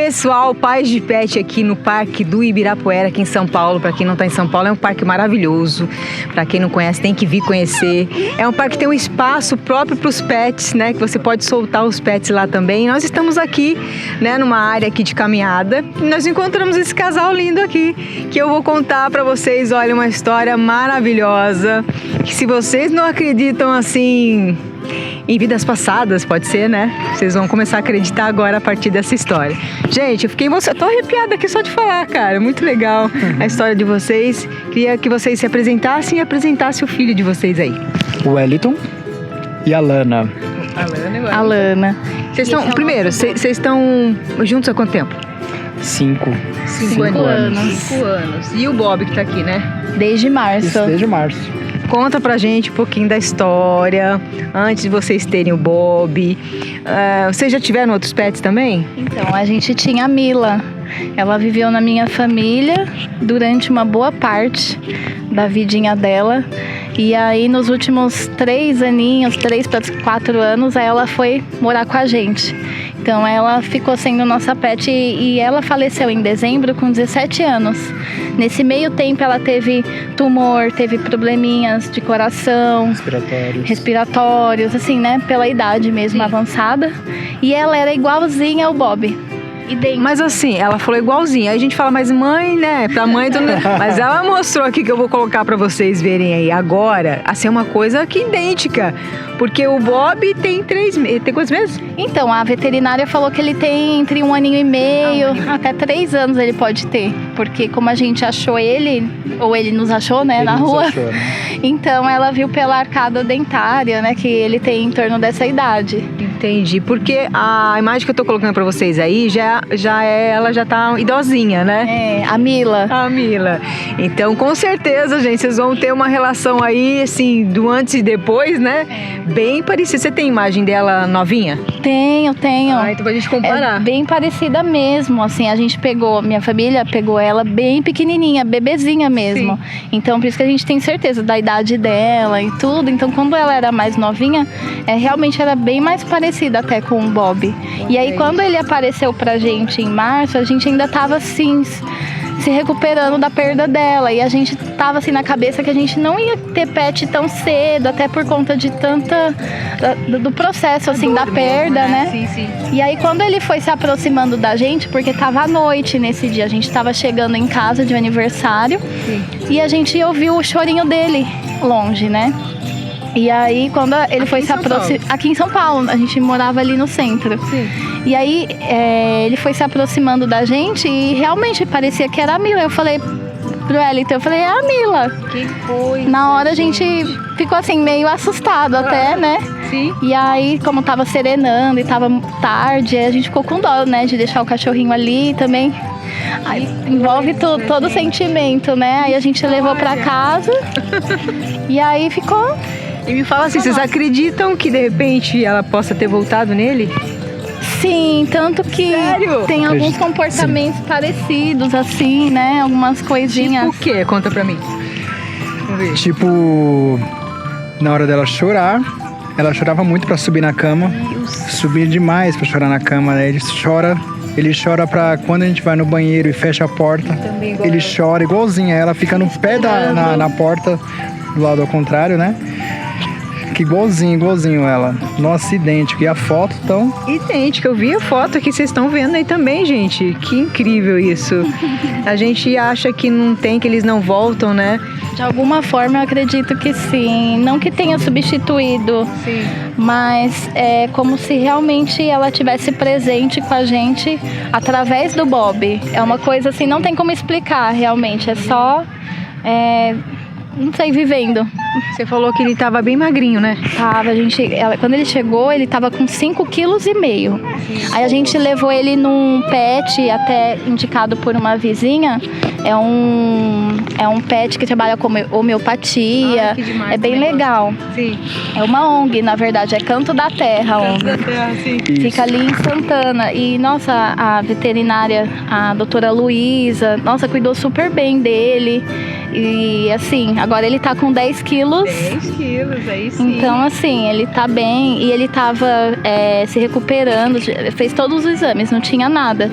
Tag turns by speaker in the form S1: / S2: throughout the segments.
S1: Pessoal, Paz de Pet aqui no Parque do Ibirapuera, aqui em São Paulo. Para quem não está em São Paulo, é um parque maravilhoso. Para quem não conhece, tem que vir conhecer. É um parque que tem um espaço próprio para os pets, né? Que você pode soltar os pets lá também. Nós estamos aqui, né, numa área aqui de caminhada. E nós encontramos esse casal lindo aqui, que eu vou contar para vocês. Olha, uma história maravilhosa. Que se vocês não acreditam assim em vidas passadas, pode ser, né? Vocês vão começar a acreditar agora a partir dessa história. Gente, eu fiquei emocionada, tô arrepiada aqui só de falar, cara. Muito legal a história de vocês. Queria que vocês se apresentassem e apresentassem o filho de vocês aí.
S2: O Wellington e a Lana.
S3: A Lana.
S1: Vocês estão, primeiro, vocês estão juntos há quanto tempo?
S2: 5
S3: anos.
S1: 5 anos. E o Bob que tá aqui, né?
S3: Desde março.
S2: Isso, desde março.
S1: Conta pra gente um pouquinho da história, antes de vocês terem o Bob. Vocês já tiveram outros pets também?
S3: Então, a gente tinha a Mila. Ela viveu na minha família durante uma boa parte da vidinha dela. E aí, nos últimos 3 para 4 anos, aí ela foi morar com a gente. Então, ela ficou sendo nossa pet e ela faleceu em dezembro com 17 anos. Nesse meio tempo, ela teve tumor, teve probleminhas de coração, respiratórios, assim, né? Pela idade mesmo avançada. E ela era igualzinha ao Bob.
S1: Mas assim, ela falou igualzinha. Aí a gente fala, mas mãe, né? Pra mãe, tudo... Mas ela mostrou aqui que eu vou colocar pra vocês verem aí agora. Assim, é uma coisa que idêntica. Porque o Bob tem 3 meses. Tem quantos meses?
S3: Então, a veterinária falou que ele tem entre 1 aninho e meio, até 3 anos ele pode ter. Porque como a gente achou ele, ou ele nos achou, né, na rua. Achou, né? Então, ela viu pela arcada dentária, né, que ele tem em torno dessa idade.
S1: Entendi, porque a imagem que eu tô colocando pra vocês aí ela já tá idosinha, né?
S3: É, a Mila.
S1: A Mila. Então, com certeza, gente, vocês vão ter uma relação aí, assim, do antes e depois, né? Bem parecida. Você tem imagem dela novinha?
S3: Tenho.
S1: Então pra gente comparar.
S3: É bem parecida mesmo, assim, a gente minha família pegou ela bem pequenininha, bebezinha mesmo. Sim. Então, por isso que a gente tem certeza da idade dela e tudo. Então, quando ela era mais novinha, realmente era bem mais parecida até com o Bob. E aí, quando ele apareceu pra gente em março, a gente ainda tava assim, se recuperando da perda dela. E a gente tava assim na cabeça que a gente não ia ter pet tão cedo, até por conta de do processo assim da perda, né?
S1: Sim.
S3: E aí quando ele foi se aproximando da gente, porque tava à noite nesse dia, a gente tava chegando em casa de aniversário. Sim. E a gente ouviu o chorinho dele longe, né? E aí, quando ele foi se aproximar... Aqui em São Paulo, a gente morava ali no centro. Sim. E aí, ele foi se aproximando da gente e realmente parecia que era a Mila. Eu falei pro Wellington, é a Mila.
S1: Que coisa.
S3: Na hora a gente ficou assim, meio assustado até, né?
S1: Sim.
S3: E aí, como tava serenando e tava tarde, a gente ficou com dó, né? De deixar o cachorrinho ali também. Aí envolve todo o sentimento, né? Aí a gente levou pra casa e aí ficou...
S1: E me fala assim, vocês acreditam que de repente ela possa ter voltado nele?
S3: Sim, tanto que
S1: Sério?
S3: Tem alguns comportamentos parecidos, assim, né? Algumas coisinhas.
S1: Tipo o quê? Conta pra mim. Vamos ver.
S2: Tipo, na hora dela chorar, ela chorava muito pra subir na cama. Subir demais pra chorar na cama, né? Ele chora pra quando a gente vai no banheiro e fecha a porta. Ele chora igualzinho, ela fica no pé na porta, do lado ao contrário, né? Que igualzinho ela. Nossa, idêntico. E a foto tão...
S1: Idêntica. Eu vi a foto que vocês estão vendo aí também, gente. Que incrível isso. A gente acha que não tem, que eles não voltam, né?
S3: De alguma forma eu acredito que sim. Não que tenha substituído. Sim. Mas é como se realmente ela tivesse presente com a gente através do Bob. É uma coisa assim, não tem como explicar realmente. É só... não sei, vivendo.
S1: Você falou que ele tava bem magrinho, né?
S3: Tava, quando ele chegou, ele tava com 5,5 kg. Aí a gente levou ele num pet, até indicado por uma vizinha. É um pet que trabalha com homeopatia. Que demais, é bem legal. Sim. É uma ONG, na verdade, é Canto da Terra,
S1: Canto da Terra, sim.
S3: Fica ali em Santana. E, nossa, a veterinária, a doutora Luísa, nossa, cuidou super bem dele. E, assim, Agora ele tá com 10 quilos.
S1: 10 quilos, aí sim.
S3: Então, assim, ele tá bem e ele tava se recuperando, fez todos os exames, não tinha nada.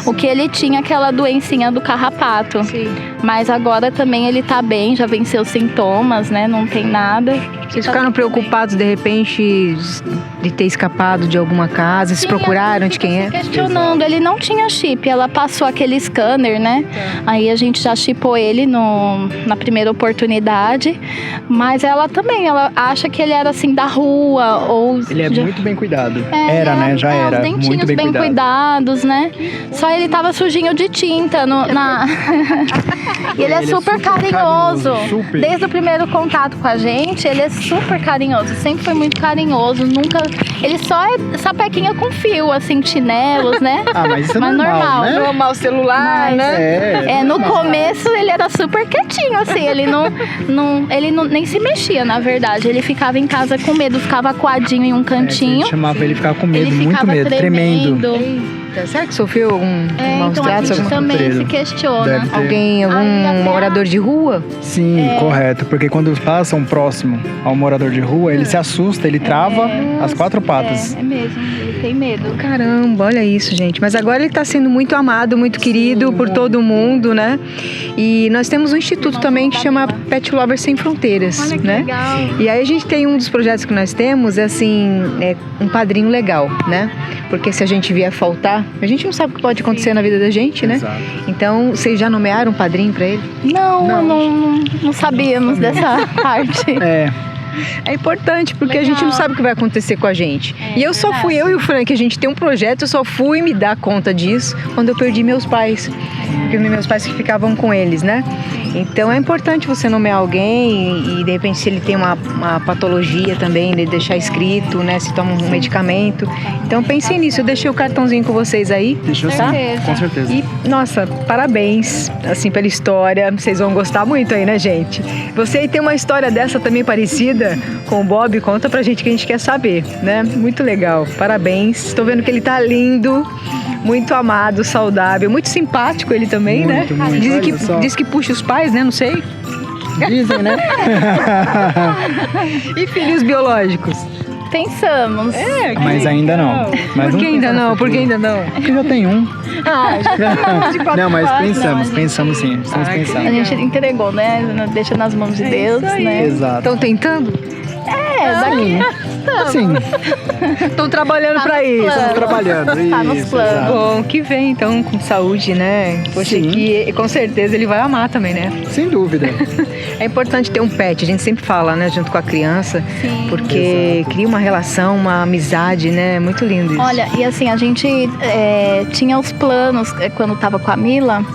S3: O que ele tinha, aquela doencinha do carrapato.
S1: Sim.
S3: Mas agora também ele tá bem, já venceu os sintomas, né? Não tem nada.
S1: Vocês ficaram preocupados, de repente, de ter escapado de alguma casa? Vocês procuraram de quem é?
S3: Questionando, ele não tinha chip, ela passou aquele scanner, né? Aí a gente já chipou ele na primeira oportunidade, mas ela também, ela acha que ele era assim da rua ou...
S2: Ele é muito bem cuidado. Já
S3: Os
S2: era
S3: dentinhos
S2: muito bem cuidado.
S3: cuidados, né? Só ele tava sujinho de tinta E ele é super carinhoso.
S2: Super.
S3: Desde o primeiro contato com a gente, ele é super carinhoso. Sempre foi muito carinhoso. Nunca. Ele só é sapequinha com fio, assim, chinelos, né?
S2: Mas isso é normal, né?
S1: Normal celular, né?
S3: No começo ele era super quietinho, assim. Ele nem se mexia, na verdade. Ele ficava em casa com medo, ficava acuadinho em um cantinho.
S2: Chamava ele ficava com medo,
S3: Ele
S2: muito
S3: ficava
S2: medo, tremendo.
S1: Será que sofreu maus
S3: Então a
S1: tratos?
S3: gente também
S2: coisa?
S3: se questiona.
S2: Deve ter.
S1: Algum morador de rua?
S2: Sim, correto. Porque quando passam próximo ao morador de rua, ele se assusta, ele trava as 4 patas.
S3: É mesmo, ele tem medo.
S1: Caramba, olha isso, gente. Mas agora ele está sendo muito amado, muito querido por todo mundo, né? E nós temos um instituto também que chama Pet Lovers Sem Fronteiras,
S3: Olha que
S1: né?
S3: legal.
S1: E aí a gente tem um dos projetos que nós temos, um padrinho legal, né? Porque se a gente vier faltar, a gente não sabe o que pode acontecer na vida da gente, né?
S2: Exato.
S1: Então, vocês já nomearam um padrinho para ele?
S3: Não sabíamos dessa parte.
S1: É importante, porque a gente não sabe o que vai acontecer com a gente. E eu
S3: verdade.
S1: eu e o Frank, a gente tem um projeto, eu só fui me dar conta disso quando eu perdi meus pais. Porque meus pais que ficavam com eles, né? Então é importante você nomear alguém e de repente se ele tem uma patologia também, ele deixar escrito, né? Se toma um medicamento. Então pensem nisso, eu deixei o cartãozinho com vocês aí.
S2: Deixa eu
S1: tá?
S2: com certeza.
S1: E, nossa, parabéns, assim, pela história. Vocês vão gostar muito aí, né, gente? Você aí tem uma história dessa também parecida com o Bob? Conta pra gente que a gente quer saber, né? Muito legal. Parabéns. Estou vendo que ele tá lindo, muito amado, saudável, muito simpático ele também,
S2: Muito,
S1: né?
S2: muito.
S1: Diz que puxa os pais, né? Não sei.
S2: Dizem, né?
S1: E filhos biológicos?
S3: Pensamos.
S2: Mas ainda não. Mas
S1: Por que ainda não? Por que ainda não?
S2: Porque já tem um. Não, mas
S3: Não,
S2: pensamos sim. Estamos pensando.
S3: A gente entregou, né? Deixa nas mãos de Deus, né?
S2: Exato.
S1: Estão tentando?
S3: Daqui.
S2: Assim,
S1: Estão trabalhando
S3: Tá
S1: pra
S3: nos
S1: isso.
S3: planos.
S2: trabalhando.
S3: Tá nos
S2: isso,
S3: planos.
S2: exato.
S1: Bom, que vem então com saúde, né? Poxa,
S2: Sim.
S1: que com certeza ele vai amar também, né?
S2: Sem dúvida.
S1: É importante ter um pet, a gente sempre fala, né? Junto com a criança,
S3: Sim.
S1: porque cria uma relação, uma amizade, né? Muito lindo isso.
S3: Olha, e assim, a gente tinha os planos quando tava com a Mila,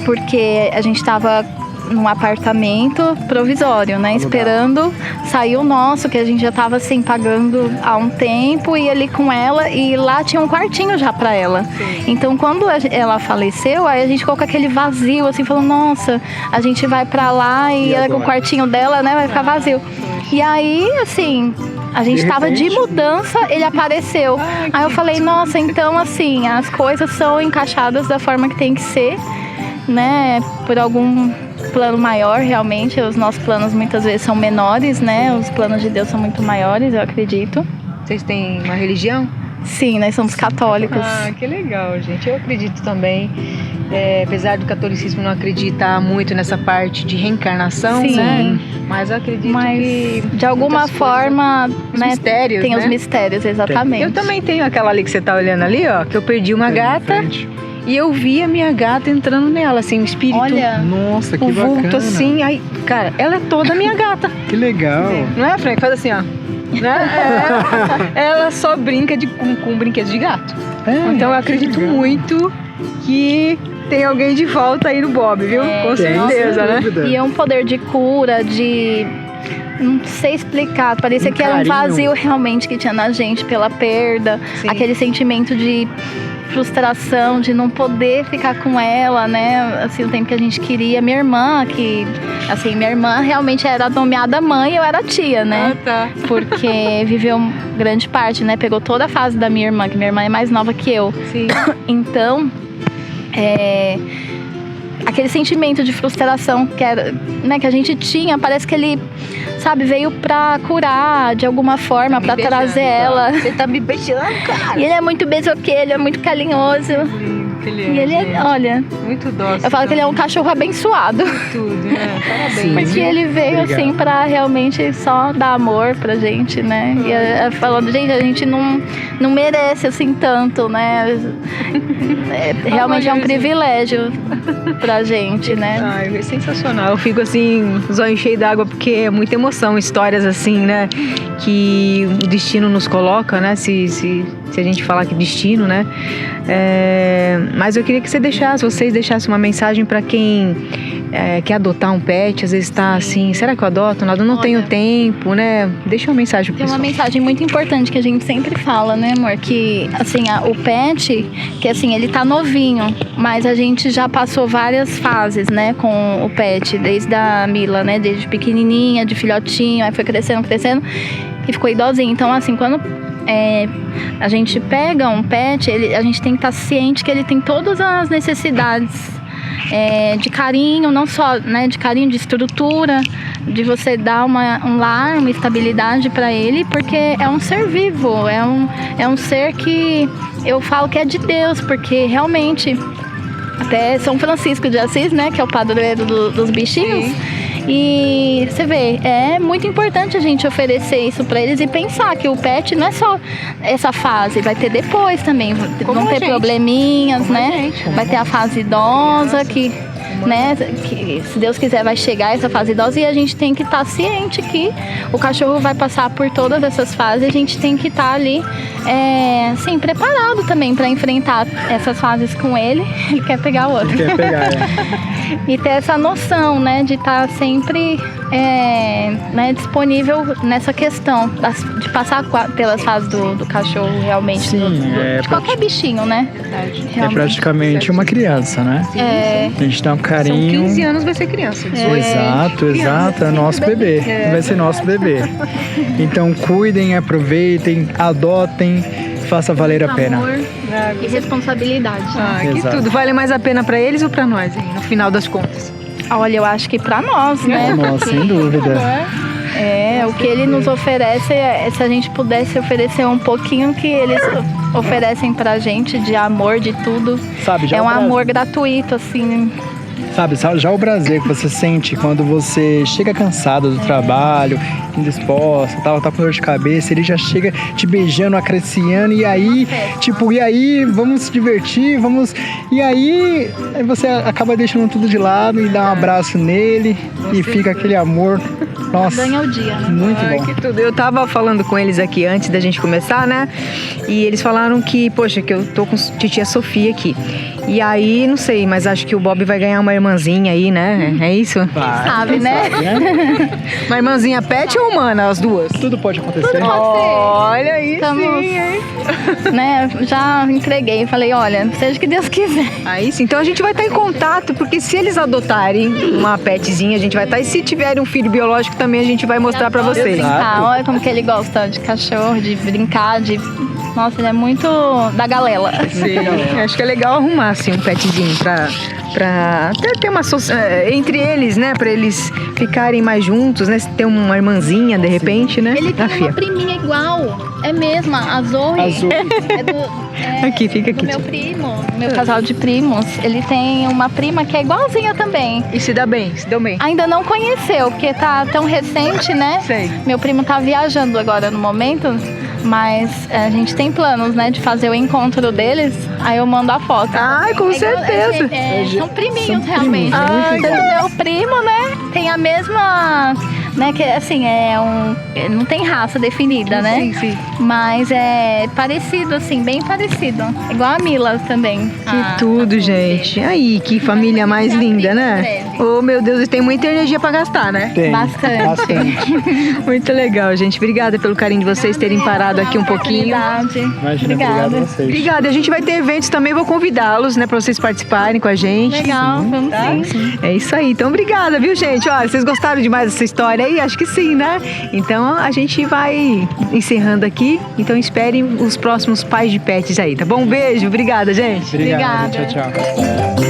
S3: porque a gente tava num apartamento provisório, né? Esperando sair o nosso, que a gente já tava assim pagando há um tempo, e ali com ela, e lá tinha um quartinho já pra ela. Então quando ela faleceu, aí a gente ficou com aquele vazio, assim, falando, nossa, a gente vai pra lá e o quartinho dela, né, vai ficar vazio. E aí, assim, a gente tava de mudança, ele apareceu. Aí eu falei, nossa, então assim, as coisas são encaixadas da forma que tem que ser, né? Por algum plano maior, realmente. Os nossos planos muitas vezes são menores, né? Os planos de Deus são muito maiores, eu acredito.
S1: Vocês têm uma religião?
S3: Sim, nós somos católicos.
S1: Ah, que legal, gente. Eu acredito também. Apesar do catolicismo não acreditar muito nessa parte de reencarnação,
S3: Sim.
S1: né? Mas eu acredito que
S3: de alguma
S1: muitas
S3: forma,
S1: os
S3: né?
S1: mistérios,
S3: Tem
S1: né?
S3: os mistérios, exatamente.
S1: Eu também tenho aquela ali que você tá olhando ali, ó, que eu perdi uma gata e eu vi a minha gata entrando nela, assim, o espírito.
S3: Olha,
S2: Nossa, que
S1: o vulto,
S2: bacana.
S1: assim, aí, cara, ela é toda minha gata.
S2: Que legal.
S1: Não é, Frank? Faz assim, ó. Né? Ela só brinca com brinquedos de gato. Então eu acredito muito que tem alguém de volta aí no Bob, viu? Com certeza, né?
S3: e é um poder de cura, de... Não sei explicar, parecia que era um vazio realmente que tinha na gente pela perda,
S1: Sim.
S3: aquele sentimento de frustração, de não poder ficar com ela, né, assim, o tempo que a gente queria. Minha irmã realmente era nomeada mãe, eu era tia, né,
S1: tá.
S3: porque viveu grande parte, né, pegou toda a fase da minha irmã, que minha irmã é mais nova que eu.
S1: Sim.
S3: Então, aquele sentimento de frustração que era, né, que a gente tinha, parece que ele, sabe, veio pra curar de alguma forma, pra trazer ela.
S1: Você tá me beijando, cara.
S3: E ele é muito beijoqueiro, é muito carinhoso. E ele é, olha,
S1: muito dócil.
S3: eu falo que ele é um cachorro abençoado.
S1: Tudo, né? Parabéns.
S3: Porque ele veio assim pra realmente só dar amor pra gente, né? E falando, gente, a gente não merece assim tanto, né? Realmente é um privilégio pra gente, né?
S1: Ai, é sensacional. Eu fico assim, zóio cheio d'água, porque é muita emoção, histórias assim, né? Que o destino nos coloca, né? Se a gente falar que destino, né? Mas eu queria que vocês deixassem uma mensagem para quem quer adotar um pet, às vezes está assim, será que eu adoto? Não tenho tempo, né? Deixa uma mensagem pro pessoal.
S3: Tem uma mensagem muito importante que a gente sempre fala, né, amor? Que, assim, o pet, que assim, ele tá novinho, mas a gente já passou várias fases, né, com o pet, desde a Mila, né, desde pequenininha, de filhotinho, aí foi crescendo e ficou idosinho. Então, assim, quando a gente pega um pet, a gente tem que estar ciente que ele tem todas as necessidades de carinho, não só, né, de carinho, de estrutura, de você dar um lar, uma estabilidade para ele, porque é um ser vivo, é um ser que eu falo que é de Deus, porque realmente até São Francisco de Assis, né, que é o padroeiro dos bichinhos. Sim. E você vê, é muito importante a gente oferecer isso para eles e pensar que o pet não é só essa fase, vai ter depois também, vão ter probleminhas, né? Vai ter a fase idosa que se Deus quiser vai chegar essa fase idosa, e a gente tem que estar ciente que o cachorro vai passar por todas essas fases, a gente tem que estar ali sim, preparado também para enfrentar essas fases com ele. Ele quer pegar o outro.
S2: Quer pegar,
S3: E ter essa noção, né, de estar sempre né, disponível nessa questão de passar pelas fases do cachorro realmente.
S2: Sim,
S3: de qualquer bichinho, né?
S2: É praticamente uma criança, né? A gente dá um carinho.
S1: São 15 anos vai ser criança.
S2: Exato, é nosso bebê. Vai ser nosso bebê. Então cuidem, aproveitem, adotem, faça valer a pena.
S3: Amor e responsabilidade.
S1: Que tudo. Vale mais a pena pra eles ou pra nós, hein, no final das contas?
S3: Olha, eu acho que pra nós, né?
S2: Pra nós, sem dúvida.
S3: O que ele nos oferece, se a gente pudesse oferecer um pouquinho que eles oferecem pra gente de amor, de tudo.
S2: Sabe, já
S3: um amor gratuito, assim.
S2: Sabe, já o prazer que você sente quando você chega cansado do trabalho, indisposta, tá com dor de cabeça, ele já chega te beijando, acariciando, e aí, vamos se divertir, e aí você acaba deixando tudo de lado e dá um abraço nele e fica aquele amor. Nossa,
S3: ganha o dia, né?
S2: Muito bom.
S1: Que tudo. Eu tava falando com eles aqui antes da gente começar, né? E eles falaram que, poxa, que eu tô com titia Sofia aqui. E aí, não sei, mas acho que o Bob vai ganhar uma irmãzinha aí, né? É isso?
S3: Sabe, né?
S1: Uma irmãzinha pet ou humana, as duas?
S2: Tudo pode acontecer.
S3: Tudo pode ser.
S1: Olha aí,
S3: Estamos,
S1: sim, hein?
S3: Né, já entreguei, falei, olha, seja o que Deus quiser.
S1: Aí sim, então a gente vai estar em contato, porque se eles adotarem uma petzinha, a gente vai estar, e se tiverem um filho biológico também a gente vai mostrar pra vocês.
S3: Olha como que ele gosta de cachorro, de brincar, Nossa, ele é muito da galela.
S1: Sim, acho que é legal arrumar assim um petzinho pra ter uma entre eles, né, pra eles ficarem mais juntos, né, ter uma irmãzinha de repente, né?
S3: Ele tem uma priminha igual, é mesmo, a Zoe.
S1: Aqui, fica aqui.
S3: Do meu primo, meu casal de primos, ele tem uma prima que é igualzinha também.
S1: E se deu bem?
S3: Ainda não conheceu, porque tá tão recente, né?
S1: Sei.
S3: Meu primo tá viajando agora no momento, mas a gente tem planos, né, de fazer o encontro deles, aí eu mando a foto.
S1: Ai, com certeza.
S3: São priminhos, realmente.
S2: Muito
S3: Meu primo, né, tem a mesma, né, que assim, não tem raça definida, né?
S1: Sim.
S3: Mas é parecido, assim, bem parecido. Igual a Mila também.
S1: Que tudo, gente. Aí, que família mais linda, né? Oh, meu Deus, e tem muita energia pra gastar, né?
S2: Tem.
S3: Bastante.
S1: Muito legal, gente. Obrigada pelo carinho de vocês terem parado aqui um pouquinho.
S2: Imagina, obrigado a vocês.
S1: Obrigada. A gente vai ter eventos também, vou convidá-los, né, pra vocês participarem com a gente.
S3: Legal, vamos sim.
S1: É isso aí. Então, obrigada, viu, gente? Olha, vocês gostaram demais dessa história aí? Acho que sim, né? Então, a gente vai encerrando aqui. Então, esperem os próximos pais de pets aí, tá bom? Um beijo. Obrigada, gente.
S2: Obrigado.
S3: Obrigada.
S2: Tchau.